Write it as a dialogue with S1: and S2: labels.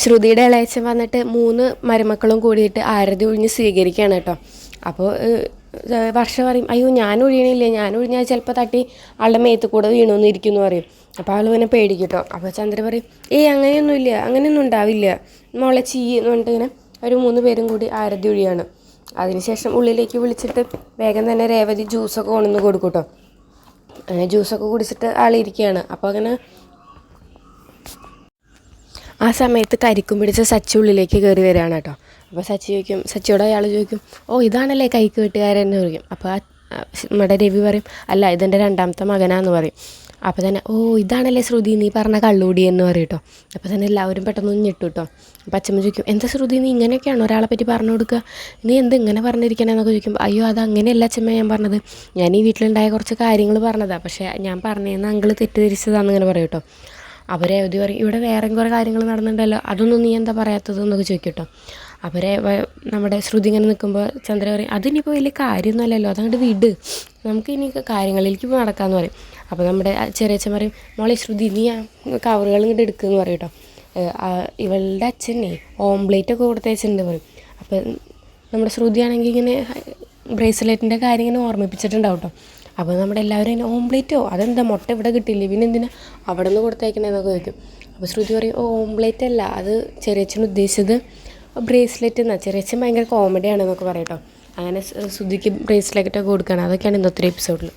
S1: ശ്രുതിയുടെ ഇളയച്ചൻ വന്നിട്ട് 3 മരുമക്കളും കൂടിയിട്ട് ആരതി ഒഴിഞ്ഞ് സ്വീകരിക്കുകയാണ് കേട്ടോ. അപ്പോൾ വർഷ പറയും, അയ്യോ ഞാൻ ഒഴിയണില്ലേ, ഞാൻ ഒഴിഞ്ഞാൽ ചിലപ്പോൾ തട്ടി ആളുടെ മേത്ത് കൂടെ വീണോന്ന് ഇരിക്കുമെന്ന് പറയും. അപ്പോൾ ആൾ ഇങ്ങനെ പേടിക്കും കേട്ടോ. അപ്പോൾ ചന്ദ്ര പറയും, അങ്ങനെയൊന്നുമില്ല, അങ്ങനെയൊന്നും ഉണ്ടാവില്ല, മോളെ എന്ന് പറഞ്ഞിട്ട് ഇങ്ങനെ ഒരു 3 പേരും കൂടി ആരതി ഒഴിയാണ്. അതിനുശേഷം ഉള്ളിലേക്ക് വിളിച്ചിട്ട് വേഗം തന്നെ രേവതി ജ്യൂസൊക്കെ കൊണ്ടുവന്ന് കൊടുക്കും കേട്ടോ. അങ്ങനെ ജ്യൂസൊക്കെ കുടിച്ചിട്ട് ആളിരിക്കുകയാണ്. അപ്പോൾ അങ്ങനെ ആ സമയത്ത് കരിക്കും പിടിച്ച സച്ചി ഉള്ളിലേക്ക് കയറി വരികയാണ് കേട്ടോ. അപ്പോൾ സച്ചിയോട് അയാൾ ചോദിക്കും, ഇതാണല്ലേ കൈക്ക് വെട്ടുകാരെന്ന് ചോദിക്കും. അപ്പോൾ നമ്മുടെ രവി പറയും, അല്ല ഇതെൻ്റെ 2ാമത്തെ മകനാന്ന് പറയും. അപ്പോൾ തന്നെ ഇതാണല്ലേ ശ്രുതി നീ പറഞ്ഞ കള്ളുകൂടി എന്ന് പറയും കേട്ടോ. അപ്പോൾ തന്നെ എല്ലാവരും പെട്ടെന്ന് ഞെട്ടു കേട്ടോ. അപ്പോൾ അച്ഛമ്മ ചോദിക്കും, എന്താ ശ്രുതി നീ ഇങ്ങനെയൊക്കെയാണോ ഒരാളെ പറ്റി പറഞ്ഞു കൊടുക്കുക, നീ ഇങ്ങനെ പറഞ്ഞിരിക്കണമെന്നൊക്കെ ചോദിക്കും. അയ്യോ അത് അങ്ങനെയല്ല അച്ഛമ്മ ഞാൻ പറഞ്ഞത്, ഞാൻ ഈ വീട്ടിലുണ്ടായ കുറച്ച് കാര്യങ്ങൾ പറഞ്ഞതാണ്, പക്ഷേ ഞാൻ പറഞ്ഞതെന്ന് അങ്കിൾ തെറ്റിദ്ധരിച്ചതാണെന്ന് ഇങ്ങനെ പറയും കേട്ടോ. അപ്പോൾ രേവതി പറയും, ഇവിടെ വേറെ കുറേ കാര്യങ്ങൾ നടന്നിട്ടുണ്ടല്ലോ, അതൊന്നും നീ എന്താ പറയാത്തത് എന്നൊക്കെ ചോദിക്കും കേട്ടോ. അവരെ നമ്മുടെ ശ്രുതി ഇങ്ങനെ നിൽക്കുമ്പോൾ ചന്ദ്ര പറയും, അതിനിപ്പോൾ വലിയ കാര്യമൊന്നുമല്ലല്ലോ, അതങ്ങോട്ട് വിട്, നമുക്ക് ഇനി കാര്യങ്ങളിലേക്ക് നടക്കാമെന്ന് പറയും. അപ്പോൾ നമ്മുടെ ചെറിയച്ഛൻ പറയും, മോളെ ശ്രുതി നീ ആ കവറുകൾ ഇങ്ങോട്ട് എടുക്കുമെന്ന് പറയും കേട്ടോ. ഇവളുടെ അച്ഛനെ ഓംപ്ലേറ്റൊക്കെ കൊടുത്തയച്ചിട്ടുണ്ട് പറയും. അപ്പോൾ നമ്മുടെ ശ്രുതിയാണെങ്കിൽ ഇങ്ങനെ ബ്രേസ്ലെറ്റിൻ്റെ കാര്യം ഇങ്ങനെ ഓർമ്മിപ്പിച്ചിട്ടുണ്ടാവും കേട്ടോ. അപ്പോൾ നമ്മുടെ എല്ലാവരും അതിന് ഓംപ്ലേറ്റോ, അതെന്താ മുട്ട ഇവിടെ കിട്ടില്ലേ, പിന്നെ എന്തിനാ അവിടെ നിന്ന് കൊടുത്തയക്കണേന്നൊക്കെ ചോദിക്കും. അപ്പോൾ ശ്രുതി പറയും, ഓംപ്ലേറ്റ് അല്ല, അത് ചെറിയച്ഛൻ ഉദ്ദേശിച്ചത് ബ്രേസ്ലെറ്റ് എന്നാണ്, ചെറിയച്ഛൻ ഭയങ്കര കോമഡിയാണെന്നൊക്കെ പറയും കേട്ടോ. അങ്ങനെ ശ്രുതിക്ക് ബ്രേസ്ലെറ്റൊക്കെ കൊടുക്കുകയാണ്. അതൊക്കെയാണ് ഇന്നത്തെ എപ്പിസോഡിൽ.